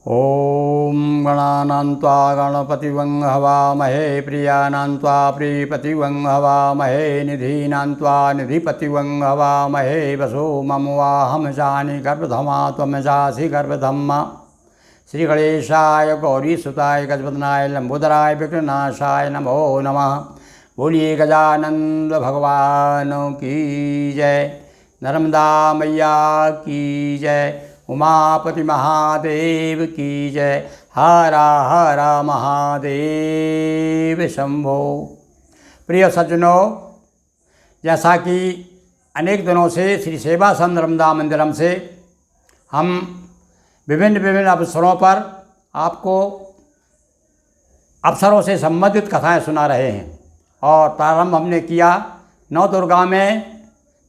ओम गणानां त्वा गणपतिवं हवामहे प्रियाणां त्वा प्रियपतिवं हवामहे निधीनां त्वा निधिपतिवं हवामहे वसो मम वाहं जानि गर्भधमा त्वमजासि गर्भधम्मा। श्री गणेशाय गौरीसुताय गजपतनाय लंबोदराय विघ्ननाशाय नमो नमः। बोलिए गजानंद भगवान की जय। नर्मदा मैया की जय। उमापति महादेव की जय। हरा हरा महादेव शंभो। प्रिय सज्जनों, जैसा कि अनेक दिनों से श्री सेवा संघ नर्मदा मंदिरम से हम विभिन्न अवसरों पर आपको अवसरों से संबंधित कथाएं सुना रहे हैं। और प्रारंभ हमने किया नौ दुर्गा में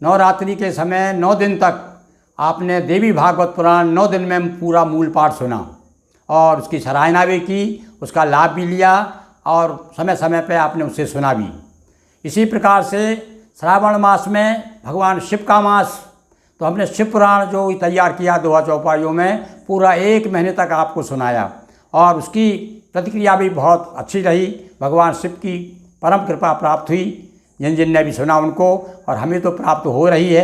नवरात्रि के समय 9 दिन तक आपने देवी भागवत पुराण 9 दिन में पूरा मूल पाठ सुना और उसकी सराहना भी की, उसका लाभ भी लिया और समय समय पे आपने उसे सुना भी। इसी प्रकार से श्रावण मास में भगवान शिव का मास, तो हमने शिव पुराण जो तैयार किया दोहा चौपाइयों में पूरा 1 महीने तक आपको सुनाया और उसकी प्रतिक्रिया भी बहुत अच्छी रही। भगवान शिव की परम कृपा प्राप्त हुई जिन जिन ने भी सुना उनको, और हमें तो प्राप्त हो रही है।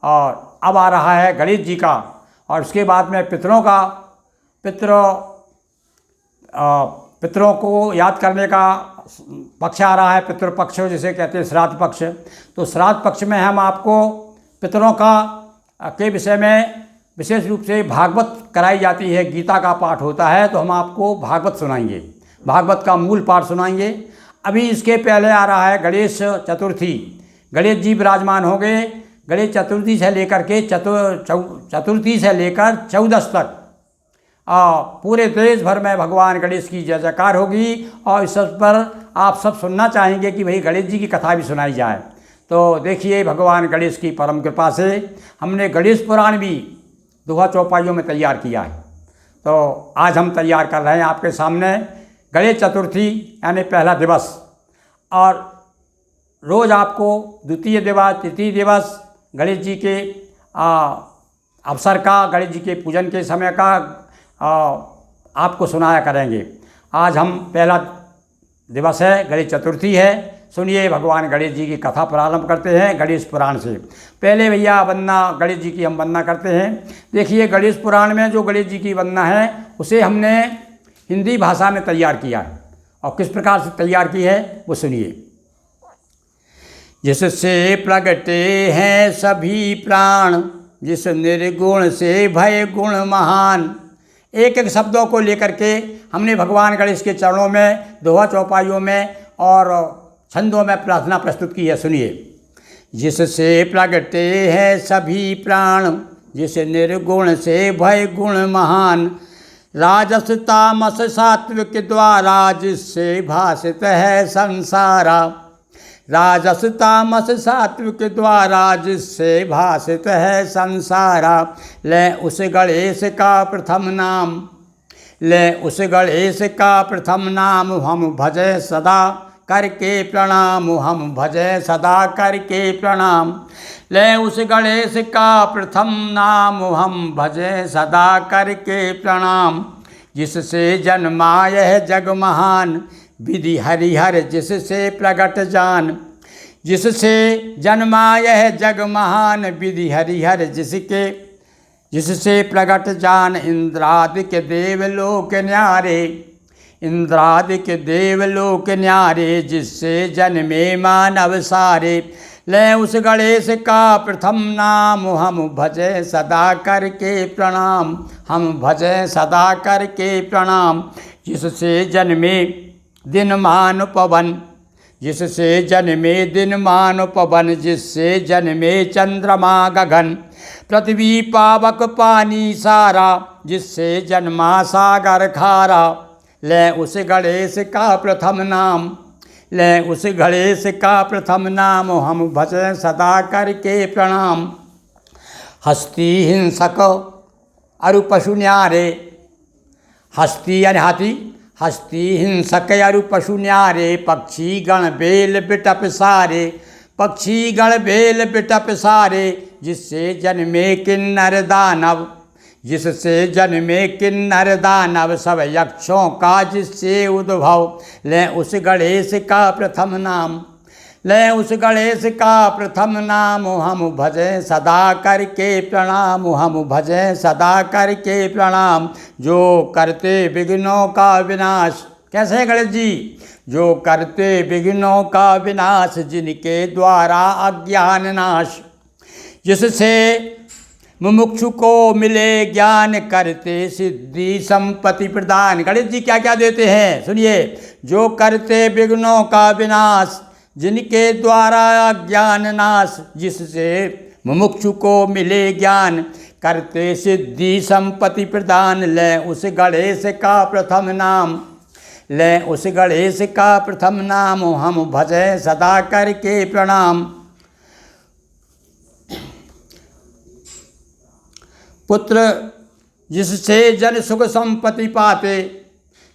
और अब आ रहा है गणेश जी का, और उसके बाद में पितरों को याद करने का पक्ष आ रहा है, पितृपक्ष जिसे कहते हैं श्राद्ध पक्ष। तो श्राद्ध पक्ष में हम आपको पितरों के विषय में विशेष रूप से भागवत कराई जाती है, गीता का पाठ होता है, तो हम आपको भागवत सुनाएंगे, भागवत का मूल पाठ सुनाएंगे। अभी इसके पहले आ रहा है गणेश चतुर्थी। गणेश जी विराजमान हो गए। गणेश चतुर्थी से लेकर के चतुर्थी से लेकर 14 तक पूरे देश भर में भगवान गणेश की जय जयकार होगी। और इस पर आप सब सुनना चाहेंगे कि भाई गणेश जी की कथा भी सुनाई जाए। तो देखिए, भगवान गणेश की परम कृपा से हमने गणेश पुराण भी दोहा चौपाइयों में तैयार किया है। तो आज हम तैयार कर रहे हैं आपके सामने गणेश चतुर्थी यानी पहला दिवस। और रोज़ आपको द्वितीय दिवस, तृतीय दिवस गणेश जी के अवसर का, गणेश जी के पूजन के समय का आपको सुनाया करेंगे। आज हम पहला दिवस है, गणेश चतुर्थी है। सुनिए, भगवान गणेश जी की कथा प्रारंभ करते हैं गणेश पुराण से। पहले भैया वंदना गणेश जी की हम वंदना करते हैं। देखिए, गणेश पुराण में जो गणेश जी की वंदना है उसे हमने हिंदी भाषा में तैयार किया है, और किस प्रकार से तैयार की है वो सुनिए। जिससे प्रगटे हैं सभी प्राण, जिस निर्गुण से भय गुण महान। एक एक शब्दों को लेकर के हमने भगवान गणेश के चरणों में दोहा चौपाइयों में और छंदों में प्रार्थना प्रस्तुत की है। सुनिए। जिससे प्रगटे हैं सभी प्राण, जिस निर्गुण से भय गुण महान। राजस तामस सात्विक द्वारा, जिससे भासित है संसारा। राजस तामस सात्विक द्वारा, जिससे भासित है संसारा। ले उस गणेश का प्रथम नाम, ले उस गणेश का प्रथम नाम। हम भजे सदा करके प्रणाम, हम भजे सदा करके प्रणाम। ले उस गणेश का प्रथम नाम, हम भजे सदा करके प्रणाम। जिससे जन्मा यह जग महान, विधि हरिहर जिससे प्रगट जान। जिससे जन्मा यह जग महान, विधि हरिहर जिससे प्रगट जान। इंद्रादि के देवलोक न्यारे, इंद्रादि के देवलोक न्यारे। जिससे जन्मे मानव सारे। ले उस गणेश का प्रथम नाम, हम भजे सदा करके प्रणाम, हम भजे सदा करके प्रणाम। जिससे जन्मे दिन मान पवन, जिससे जन्मे दिन मान पवन। जिससे जन्मे चंद्रमा गगन, पृथ्वी पावक पानी सारा। जिससे जन्मा सागर खारा। ले उस गणेश का प्रथम नाम, ले उस गणेश का प्रथम नाम। हम भजे सदा करके प्रणाम। हस्ती हिंसक अरु पशु न्यारे, हस्ती यानी हाथी, हस्ती हिंसक अरु पशु न्यारे। पक्षी गण बेल बिटप सारे, पक्षी गण बेल बिटप सारे। जिससे जन्मे किन्नर दानव, जिससे जन्मे किन्नर दानव सब यक्षों का जिससे उद्भव। ले उस गणेश का प्रथम नाम, ले उस गणेश का प्रथम नाम हम भजें सदा करके प्रणाम, हम भजें सदा करके प्रणाम। जो करते विघ्नों का विनाश, कैसे है गणेश जी? जो करते विघ्नों का विनाश, जिनके द्वारा अज्ञान नाश। जिससे मुमुक्षु को मिले ज्ञान, करते सिद्धि संपत्ति प्रदान। गणेश जी क्या क्या देते हैं सुनिए। जो करते विघ्नों का विनाश, जिनके द्वारा अज्ञान नाश। जिससे मुमुक्षु को मिले ज्ञान, करते सिद्धि संपत्ति प्रदान। ले उस गणेश का प्रथम नाम, ले उस गणेश का प्रथम नाम हम भजें सदा करके प्रणाम। पुत्र जिससे जन सुख संपत्ति पाते,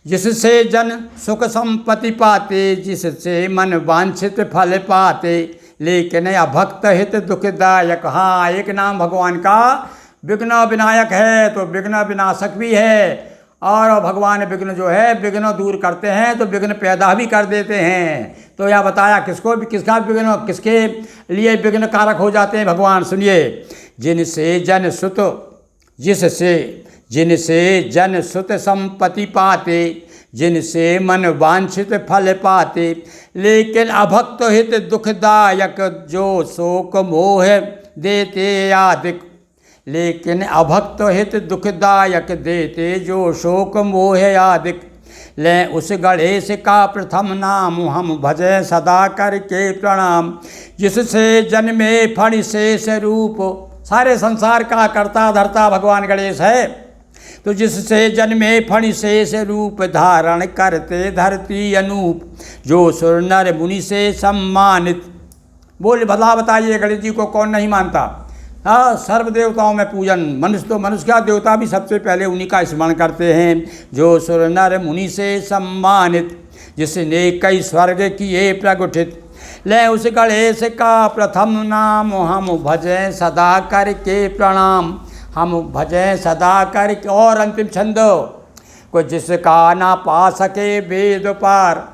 जिससे जन सुख संपत्ति पाते। जिससे मन वांछित फल पाते, लेकिन अभक्त हित दुखदायक। हाँ, एक नाम भगवान का विघ्न विनायक है, तो विघ्न विनाशक भी है। और भगवान विघ्न जो है विघ्न दूर करते हैं, तो विघ्न पैदा भी कर देते हैं। तो यह बताया किसको भी, किसका विघ्न, किसके लिए विघ्न कारक हो जाते हैं भगवान। सुनिए। जिनसे जन सुत, जिससे जिनसे जन सुत संपत्ति पाते। जिनसे मन वांछित फल पाते, लेकिन अभक्त हित दुखदायक। जो शोक मोह देते अधिक, लेकिन अभक्त हित दुखदायक देते। जो शोक मोह अधिक। ले उस गणेश का प्रथम नाम हम भजें सदा करके प्रणाम। जिससे जन्मे फण शेष रूप, सारे संसार का कर्ता धर्ता भगवान गणेश है। तो जिससे जन्मे फण शेष रूप, धारण करते धरती अनूप। जो सुर नर मुनि से सम्मानित। बोल भला बताइए, गणेश जी को कौन नहीं मानता? हाँ, सर्व देवताओं में पूजन। मनुष्य तो मनुष्य क्या, देवता भी सबसे पहले उन्हीं का स्मरण करते हैं। जो सुर नर मुनि से सम्मानित, जिसने कई स्वर्ग किए प्रगुठित। ले उस गणेश का प्रथम नाम हम भजें सदा करके प्रणाम, हम भजें सदा करके। और अंतिम छंद, को जिसका ना पा सके वेद पार।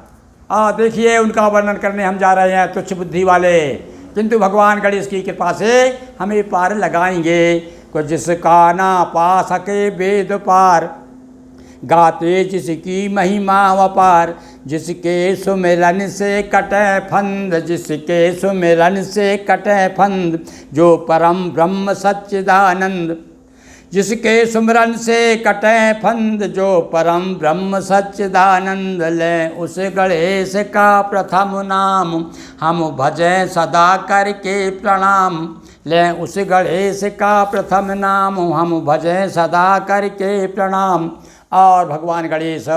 देखिए उनका वर्णन करने हम जा रहे हैं, तुच्छ बुद्धि वाले, किंतु भगवान गणेश की कृपा से हमें पार लगाएंगे। को जिसका ना पा सके वेद पार, गाते जिसकी महिमा अपार। जिसके सुमिरन से कटे फंद, जिसके सुमिरन से कटे फंद। जो परम ब्रह्म सच्चिदानंद, जिसके सुमिरन से कटे फंद। जो परम ब्रह्म सच्चिदानंद। ले उस गणेश का प्रथम नाम हम भजें सदा करके प्रणाम। ले उस गणेश का प्रथम नाम हम भजें सदा करके प्रणाम। और भगवान गणेश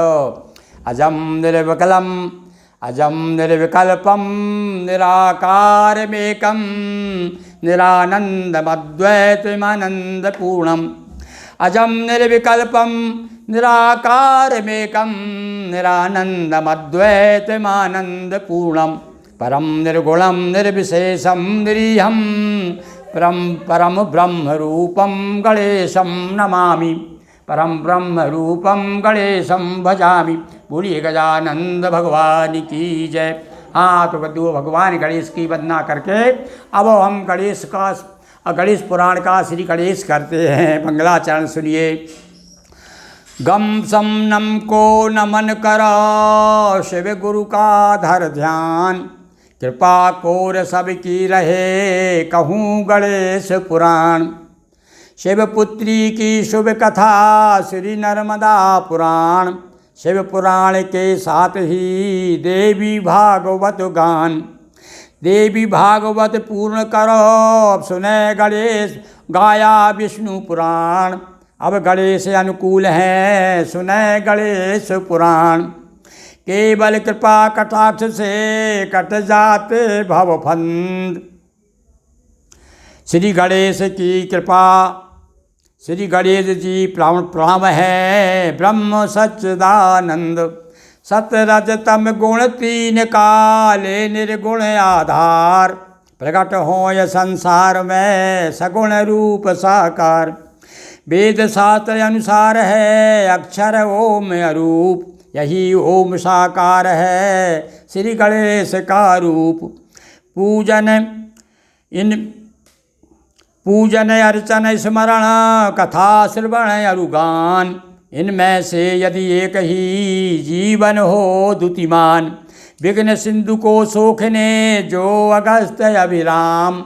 अजम निर्विकलम, अजम निर्विकल्पम, निराकारमेकं, निरानन्दमद्वैतमानन्दपूर्णम्। अजम निर्विकल्पम निराकारमेकं, निरानन्दमद्वैतमानन्दपूर्णम्। परम निर्गुणं निर्विशेषं निरीहं, परम ब्रह्म रूपं गणेशं नमामि। परम ब्रह्म रूपम गणेशम भजामि। बोलिए गजानंद भगवान की जय। हाँ, तो बद्दू भगवान गणेश की वंदना करके अब हम गणेश पुराण का श्री गणेश करते हैं। मंगलाचरण सुनिए। गम सम नम को नमन करो, शिव गुरु का धर ध्यान। कृपा कोर सबकी रहे, कहूँ गणेश पुराण। शिवपुत्री की शुभ कथा श्री नर्मदा पुराण। शिव पुराण के साथ ही देवी भागवत गान। देवी भागवत पूर्ण करो, अब सुने गणेश गाया विष्णु पुराण। अब गणेश अनुकूल हैं, सुने गणेश पुराण। केवल कृपा कटाक्ष से कट जाते भवफंद। श्री गणेश की कृपा, श्री गणेश जी प्रणाम है ब्रह्म सच्चिदानंद। सत रज तम गुण तीन काले, निर्गुण आधार। प्रकट हो यह संसार में सगुण रूप साकार। वेद शास्त्र अनुसार है अक्षर ओम अरूप, यही ओम साकार है श्री गणेश का रूप। पूजन अर्चन स्मरण कथा श्रवण अरुगान, इनमें से यदि एक ही जीवन हो दुतिमान। विघ्न सिंधु को सोखने जो अगस्त अभिराम,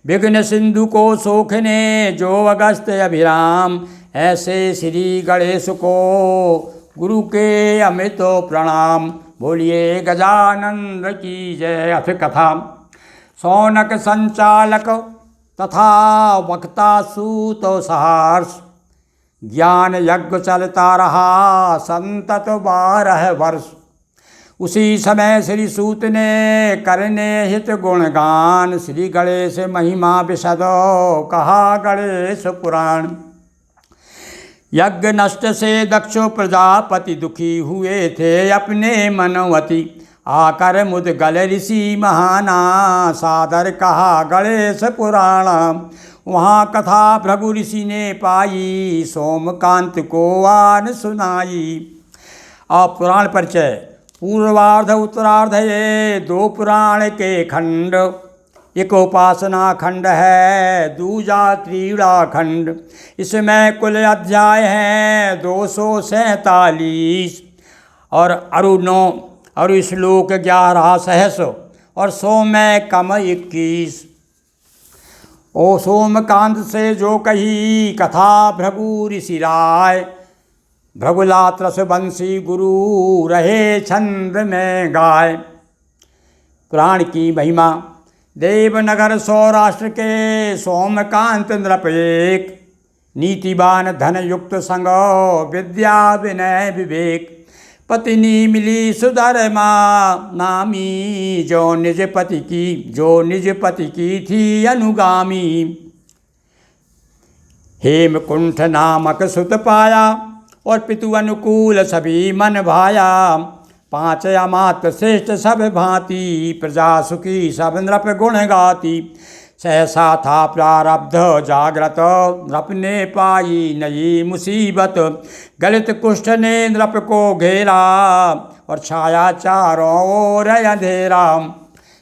विघ्न सिंधु को सोखने जो अगस्त अभिराम। ऐसे श्री गणेश को गुरु के अमित प्रणाम। बोलिए गजानंद की जय। अथ कथा। शौनक संचालक तथा वक्ता सूत सहर्ष, ज्ञान यज्ञ चलता रहा संतत 12 वर्ष। उसी समय श्री सूत ने करने हित गुणगान, श्री गणेश महिमा विशद कहा गणेश पुराण। यज्ञ नष्ट से दक्ष प्रजापति दुखी हुए थे अपने मनवती, आकर मुदगल ऋषि महाना सादर कहा गणेश पुराण। वहाँ कथा भृगु ऋषि ने पाई, सोमकांत को आन सुनाई। अब पुराण परिचय। पूर्वार्ध उत्तरार्ध ये 2 पुराण के खंड। एक उपासना खंड है, दूजा त्रीड़ा खंड। इसमें कुल अध्याय हैं 247 और अरु श्लोक 11 सहस और सोम कम 21। ओ सोमकांत से जो कही कथा भृगु ऋषि राय, भृगुलात्रस बंसी गुरु रहे छंद में गाय। पुराण की महिमा। देवनगर सौराष्ट्र के सोमकांत नृप एक, नीतिवान धन युक्त संग विद्या विनय विवेक। पत्नी मिली सुधर्मा नामी, जो निज पति की थी अनुगामी। हेमकुंठ नामक सुत पाया और पितु अनुकूल सभी मन भाया। 5 अमात्य श्रेष्ठ सब भांति, प्रजा सुखी सब नृप गुण गाती। सहसा था प्रारब्ध जागृत, नृप ने पाई नई मुसीबत। गलित कुष्ठ ने नृप को घेरा और छाया चारों ओर अंधेरा।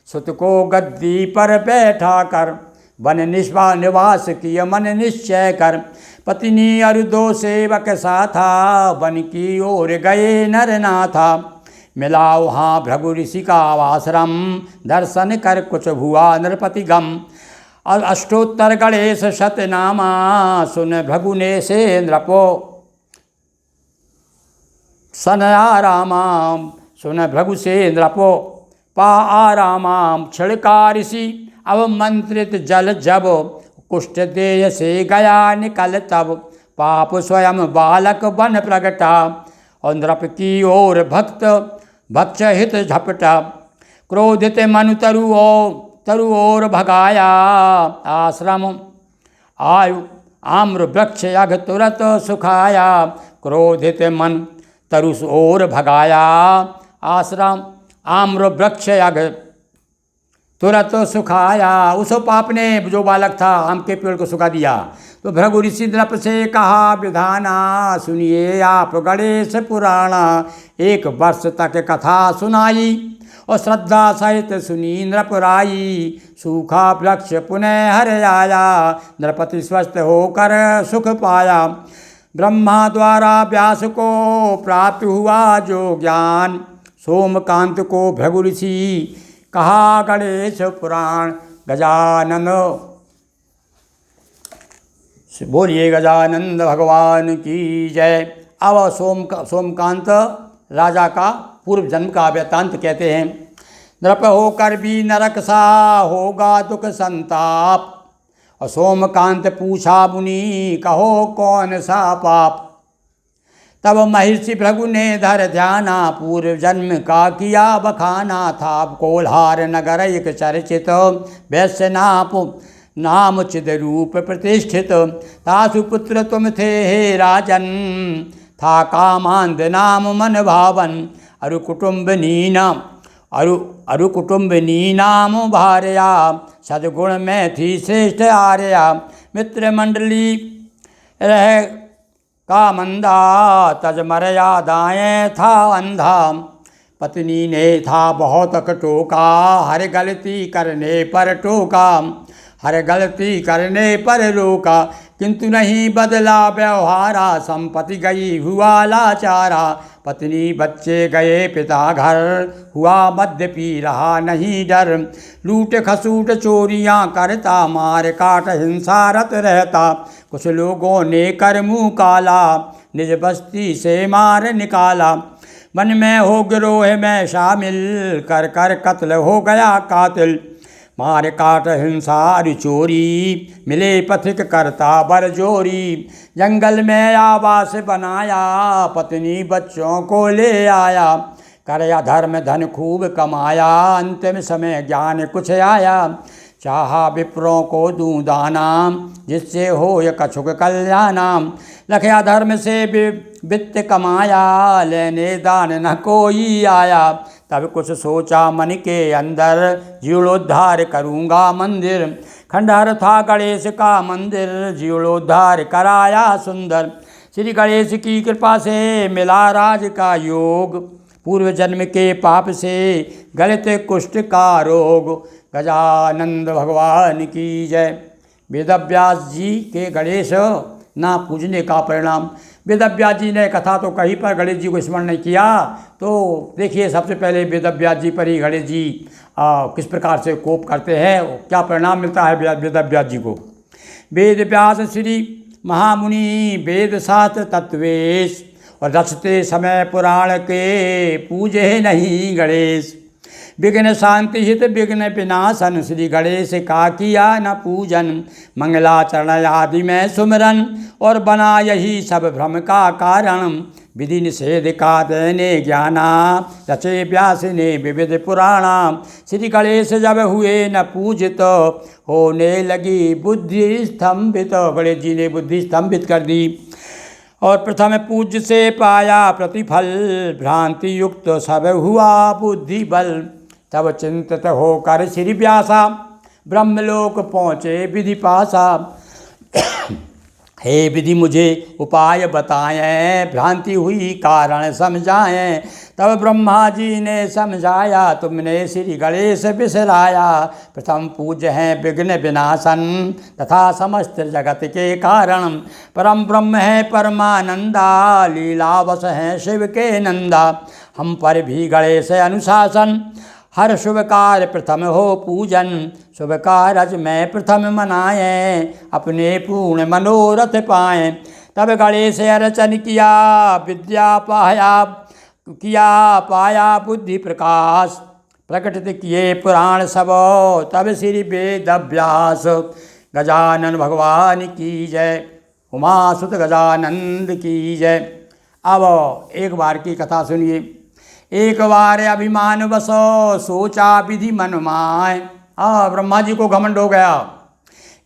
सुत को गद्दी पर बैठा कर, वन निवास किय मन निश्चय कर। पत्नी और 2 सेवक साथा, वन की ओर गए नर नाथा। मिला वहाँ भृगु ऋषि का आश्रम, दर्शन कर कुछ हुआ नृपति गम। अष्टोत्तर गणेश शतनामा, सुन भृगु ने से नृपो सन आरामा। सुन भृगु से नृपो पा आरामाम। छिड़का ऋषि अवमंत्रित जल जब, कुष्ठ देह से गया निकल तब। पाप स्वयं बालक बन प्रगटा, और नृप की ओर भक्ष हित झपटा। क्रोधित मनु तरु ओर भगाया, आश्रम आयु आम्र वृक्ष यग तुरत सुखाया। क्रोधित मन तरु ओर भगाया, आश्रम आम्र वृक्ष यग तुरंत सुखाया। उस पाप ने जो बालक था आम के पेड़ को सुखा दिया। तो भृगु ऋषि नृप से कहा विधाना, सुनिए आप गणेश पुराणा। 1 वर्ष तक कथा सुनाई और श्रद्धा सहित सुनी नृप राई। सूखा वृक्ष पुनः हर आया, नृपति स्वस्थ होकर सुख पाया। ब्रह्मा द्वारा व्यास को प्राप्त हुआ जो ज्ञान, सोमकांत को भृगु ऋषि कहा गणेश पुराण। गजानन बोलिए गजानंद भगवान की जय। अब सोमकांत राजा का पूर्व जन्म का वृत्तांत कहते हैं। नृप होकर भी नरक सा होगा दुख संताप, और सोमकांत पूछा मुनि कहो कौन सा पाप। तब महर्षि भृगु ने धर ध्याना, पूर्व जन्म का किया बखाना था। कोल्हार नगर एक चर्चित वैश्यनाप, नाम चिद रूप प्रतिष्ठित। तासु पुत्र तुम थे हे राजन, था कामांध नाम मन भावन। अरु कुटुंब नीना अरु कुटुम्बिनी नाम भार्या, सद्गुण में थी श्रेष्ठ आर्या। मित्र मंडली रह का मंदा, तज मर्यादाएं था अंधा। पत्नी ने था बहुत टोका, हर गलती करने पर टोका, हर गलती करने पर रोका। किंतु नहीं बदला व्यवहारा, संपत्ति गई हुआ लाचारा। पत्नी बच्चे गए पिता घर, हुआ मद्य पी रहा नहीं डर। लूट खसूट चोरियां करता, मार काट हिंसा रत रहता। कुछ लोगों ने कर मुँह काला, निज बस्ती से मार निकाला। वन में हो गिरोह में शामिल, कर कर कत्ल हो गया कातिल। मार काट हिंसा अरि चोरी, मिले पथिक करता बरजोरी। जंगल में आवास बनाया, पत्नी बच्चों को ले आया। कर अधर्म धन खूब कमाया, अंतिम समय ज्ञान कुछ आया। चाहा विप्रों को दूं दाना, जिससे हो य कछुक कल्याणा। लख अधर्म से वित्त कमाया, लेने दान न कोई आया। तब कुछ सोचा मन के अंदर, जीर्णोद्धार करूँगा मंदिर। खंडहर था गणेश का मंदिर, जीर्णोद्धार कराया सुंदर। श्री गणेश की कृपा से मिला राज का योग, पूर्व जन्म के पाप से गलित कुष्ठ का रोग। गजानंद भगवान की जय। वेदव्यास जी के गणेश ना पूजने का परिणाम। वेदव्यास जी ने कथा तो कहीं पर गणेश जी को स्मरण नहीं किया। तो देखिए, सबसे पहले वेदव्यास जी पर ही गणेश जी किस प्रकार से कोप करते हैं, क्या परिणाम मिलता है वेदव्यास जी को। वेद व्यास श्री महामुनि, वेद शास्त्र तत्वेश, और रचते समय पुराण के, पूजे नहीं गणेश। विघ्न शांति हित विघ्न विनाशन, श्री गणेश का किया न पूजन। मंगलाचरण आदि में सुमिरन, और बना यही सब भ्रम का कारण। विधि निषेध का देने ज्ञाना, रचे व्यास ने विविध पुराणा। श्री गणेश जब हुए न पूजित, होने लगी बुद्धि स्तंभित। गणेश जी ने बुद्धि स्तंभित कर दी, और प्रथम पूज्य से पाया प्रतिफल। भ्रांति युक्त सब हुआ बुद्धि बल। तब चिंतित होकर श्री व्यासा, ब्रह्मलोक पहुँचे विधि पासा। हे विधि मुझे उपाय बताएं, भ्रांति हुई कारण समझाएं। तब ब्रह्मा जी ने समझाया, तुमने श्री गणेश बिसराया। प्रथम पूज्य हैं विघ्न विनाशन, तथा समस्त जगत के कारण। परम ब्रह्म है परमानंदा, लीलावश हैं शिव के नंदा। हम पर भी गणेश अनुशासन, हर शुभ कार्य प्रथम हो पूजन। शुभ कारज में प्रथम मनाएं, अपने पूर्ण मनोरथ पाएं। तब गणेश अर्चन किया, विद्या पाया बुद्धि प्रकाश। प्रकटित किए पुराण सब, तब श्री वेद व्यास। गजानन भगवान की जय। उमासुत गजानंद की जय। अब एक बार की कथा सुनिए। एक बार अभिमान बसो, सोचा विधि मन माय। ब्रह्मा जी को घमंड हो गया।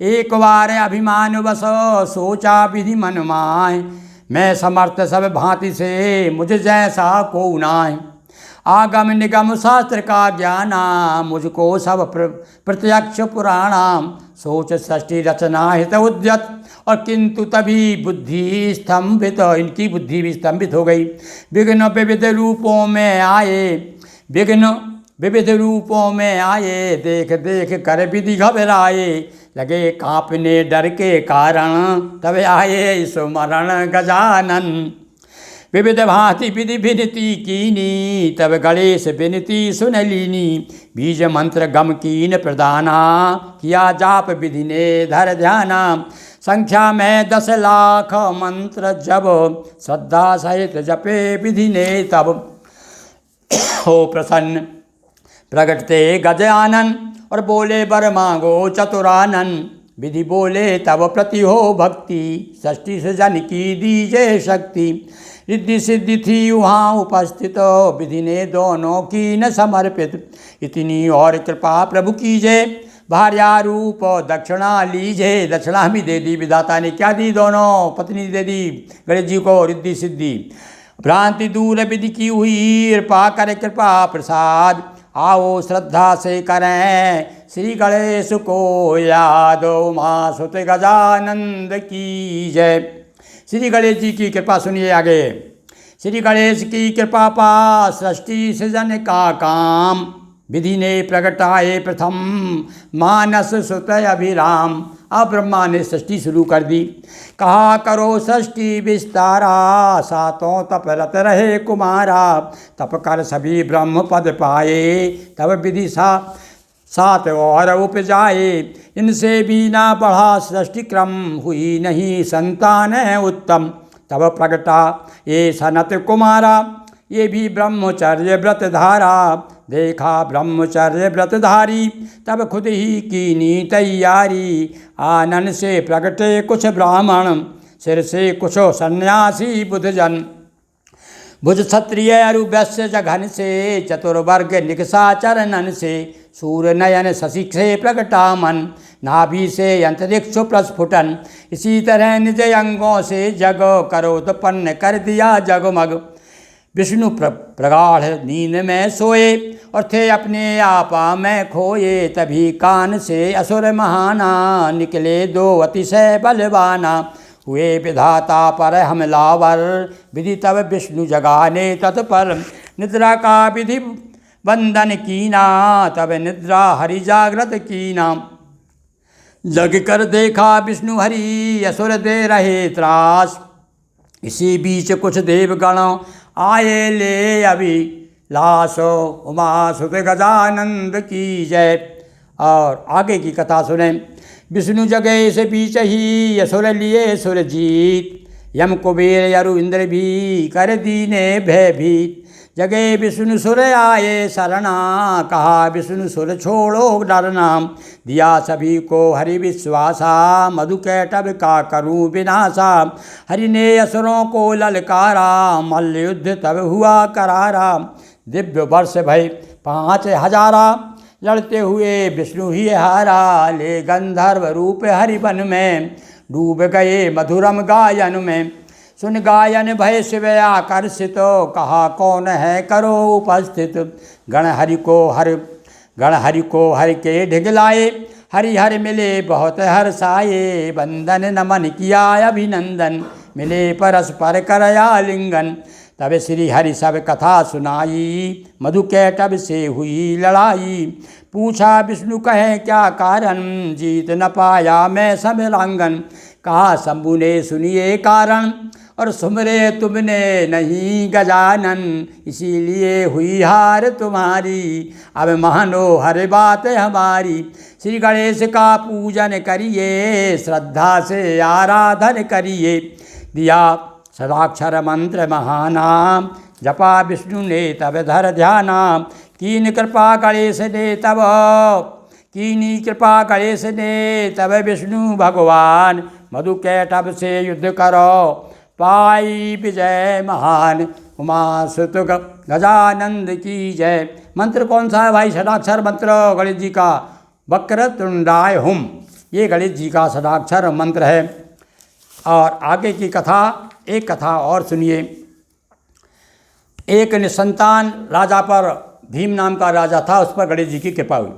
एक बार अभिमान बसो, सोचा विधि मन माय। मैं समर्थ सब भांति से, मुझे जैसा को नाय। आगम निगम शास्त्र का ज्ञाना, मुझको सब प्रत्यक्ष पुराणा। सोच सृष्टि रचना हित उद्यत, और किंतु तभी बुद्धि स्तंभित। इनकी बुद्धि भी स्तंभित हो गई। विघ्न विविध रूपों में आए, विघ्न विविध रूपों में आए। देख देख कर विधि घबराए, लगे कांपने डर के कारण। तब आए स्मरण गजानन, विविध भांति विधि विनती कीनी। तब गणेश विनती सुन लीनी। बीज मंत्र गम कीन प्रदाना, किया जाप विधि ने धर ध्याना। संख्या में 10 लाख मंत्र जब, श्रद्धा सहित जपे विधि ने तब। हो प्रसन्न प्रगटते गजानन, और बोले वर मांगो चतुरानन। विधि बोले तब प्रति हो भक्ति, षष्ठी से जन की दीजे शक्ति। रिद्धि सिद्धि थी वहाँ उपस्थित, विधि ने दोनों की न समर्पित। इतनी और कृपा प्रभु कीजे, भार्या रूप दक्षिणा लीजे। दक्षिणा भी दे दी, विधाता ने क्या दी, दोनों पत्नी दे दी गणेश जी को, रिद्धि सिद्धि। भ्रांति दूर विधि की हुई, कृपा कर कृपा प्रसाद। आओ श्रद्धा से करें श्री गणेश को याद। उमा सुत गजानंद की जय। श्री गणेश जी की कृपा सुनिए आगे। श्री गणेश की कृपा पा सृष्टि सृजन का काम, विधि ने प्रगटाए प्रथम मानस सुत अभिराम। अब ब्रह्मा ने सृष्टि शुरू कर दी। कहा करो सृष्टि विस्तारा, सातों तप रत रहे कुमारा। तप कर सभी ब्रह्म पद पाए, तब विधि सात और उपजाए। इनसे भी ना बढ़ा सृष्टि क्रम, हुई नहीं संतान उत्तम। तब प्रगटा ये सनत कुमारा, ये भी ब्रह्मचर्य व्रत धारा। देखा ब्रह्मचर्य व्रतधारी, तब खुद ही कीनी तैयारी। आनंद से प्रगटे कुछ ब्राह्मण, सिर से कुछ सन्यासी बुधजन। भुज क्षत्रिय अरु वैश्य जघन से, चतुर्वर्ग निकषाचर नन से। सूर्य नयन शशि से प्रगटा मन, नाभि से अंतरिक्ष प्रस्फुटन। इसी तरह निज अंगों से जग करोत्पन्न कर दिया जगमग। विष्णु प्रगाढ़ नींद में सोए, और थे अपने आपा में खोए। तभी कान से असुर महाना, निकले दो अतिशय बलवाना। हुए विधाता पर हमलावर, विधि तब विष्णु जगाने तत्पर। निद्रा का विधि वंदन कीना, तब निद्रा हरि जागृत कीना। जग कर देखा विष्णु हरि, असुर दे रहे त्रास। इसी बीच कुछ देवगण आए ले अभी लाशो। उमा सुत गजानंद की जय। और आगे की कथा सुने। विष्णु जगे से बीच ही, असुर लिए सुर जीत। यम कुबेर अरु इंद्र भी कर दीने भयभीत। जगे विष्णु सुर आए शरणा, कहा विष्णु सुर छोड़ो डरना। दिया सभी को हरि विश्वासा, मधु कैटभ का करूं विनाशा। हरि ने असुरों को ललकारा, मल्ल युद्ध तब हुआ करारा। दिव्य वर्ष भय 5000, लड़ते हुए विष्णु ही हारा। ले गंधर्व रूप हरिवन में, डूब गए मधुरम गायन में। सुन गायन भय शिव आकर्षित, कहा कौन है करो उपस्थित। गण हरि को हर के ढिगलाए, हरि हर मिले बहुत हर्षाए। बंदन नमन किया अभिनंदन, मिले परस्पर करया लिंगन। तब श्री हरि सब कथा सुनाई, मधु कैटभ से हुई लड़ाई। पूछा विष्णु कहे क्या कारण, जीत न पाया मैं सब रांगन। कहा शंभु ने सुनिए कारण, और सुमरे तुमने नहीं गजानन। इसीलिए हुई हार तुम्हारी, अब मानो हर बात हमारी। श्री गणेश का पूजन करिए, श्रद्धा से आराधन करिए। दिया सदाक्षर मंत्र महानाम, जपा विष्णु ने तब धर ध्याना। कीनी कृपा गणेश ने तब विष्णु भगवान। मधु कैटभ से युद्ध करो, पाई विजय महान। उमा सुत गजानंद की जय। मंत्र कौन सा है भाई? षडाक्षर मंत्र गणेश जी का, वक्रतुंडाय हुम, ये गणेश जी का षडाक्षर मंत्र है। और आगे की कथा, एक कथा और सुनिए। एक निसंतान राजा पर, भीम नाम का राजा था, उस पर गणेश जी की कृपा हुई।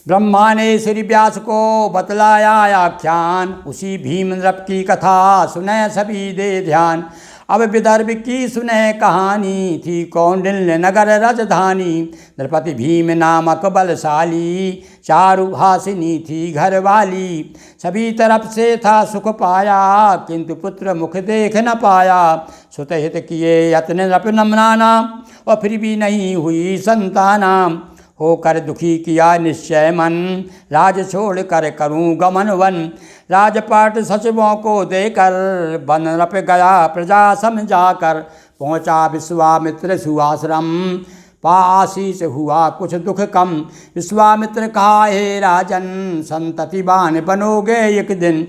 ब्रह्मा ने श्री व्यास को बतलाया आख्यान, उसी भीम नृप की कथा सुने सभी दे ध्यान। अब विदर्भ की सुने कहानी, थी कौंडिन्य नगर राजधानी। नृपति भीम नामक बलशाली, चारुभासिनी थी घरवाली। सभी तरफ से था सुख पाया, किंतु पुत्र मुख देख न पाया। सुत हित किए यत्न नृप नमनाना, और फिर भी नहीं हुई संताना। होकर दुखी किया निश्चय मन, राज छोड़ कर करूं गमन वन। राजपाट सचिवों को देकर, वन नृप गया प्रजा समझाकर। पहुँचा विश्वामित्र सुआश्रम, पाशीष हुआ कुछ दुख कम। विश्वामित्र कहा हे राजन, संततिवान बनोगे एक दिन।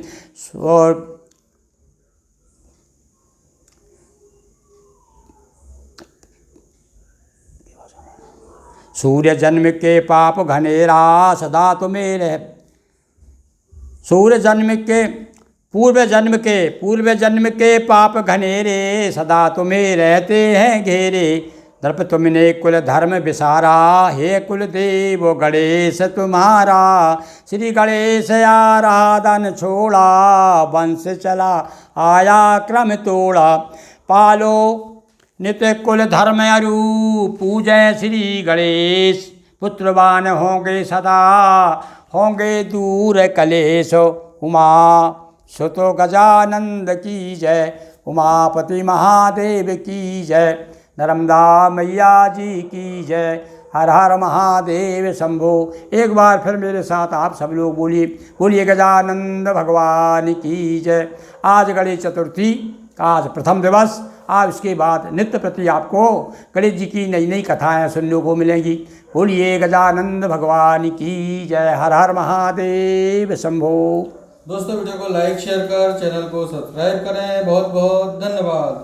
सूर्य जन्म के पाप घनेरा, सदा तुम्हें रह। सूर्य जन्म के पूर्व जन्म के पाप घनेरे, सदा तुम्हें रहते हैं घेरे। दर्प तुमने कुल धर्म विसारा, हे कुल देव गणेश तुम्हारा। श्री गणेश आराधन छोड़ा, वंश चला आया क्रम तोड़ा। पालो नित्य कुल धर्म अरु, पूजय श्री गणेश। पुत्रवान होंगे सदा, होंगे दूर कलेश। उमा सुतो गजानंद की जय, उमापति महादेव की जय। नर्मदा मैया जी की जय, हर हर महादेव शंभो। एक बार फिर मेरे साथ आप सब लोग बोलिए, बोलिए गजानंद भगवान की जय। आज गणेश चतुर्थी का आज प्रथम दिवस। आज उसके बाद नित्य प्रति आपको गणेश जी की नई नई कथाएं सुनने को मिलेंगी। बोलिए गजानंद भगवान की जय, हर हर महादेव शंभो। दोस्तों वीडियो को लाइक शेयर कर चैनल को सब्सक्राइब करें। बहुत बहुत धन्यवाद।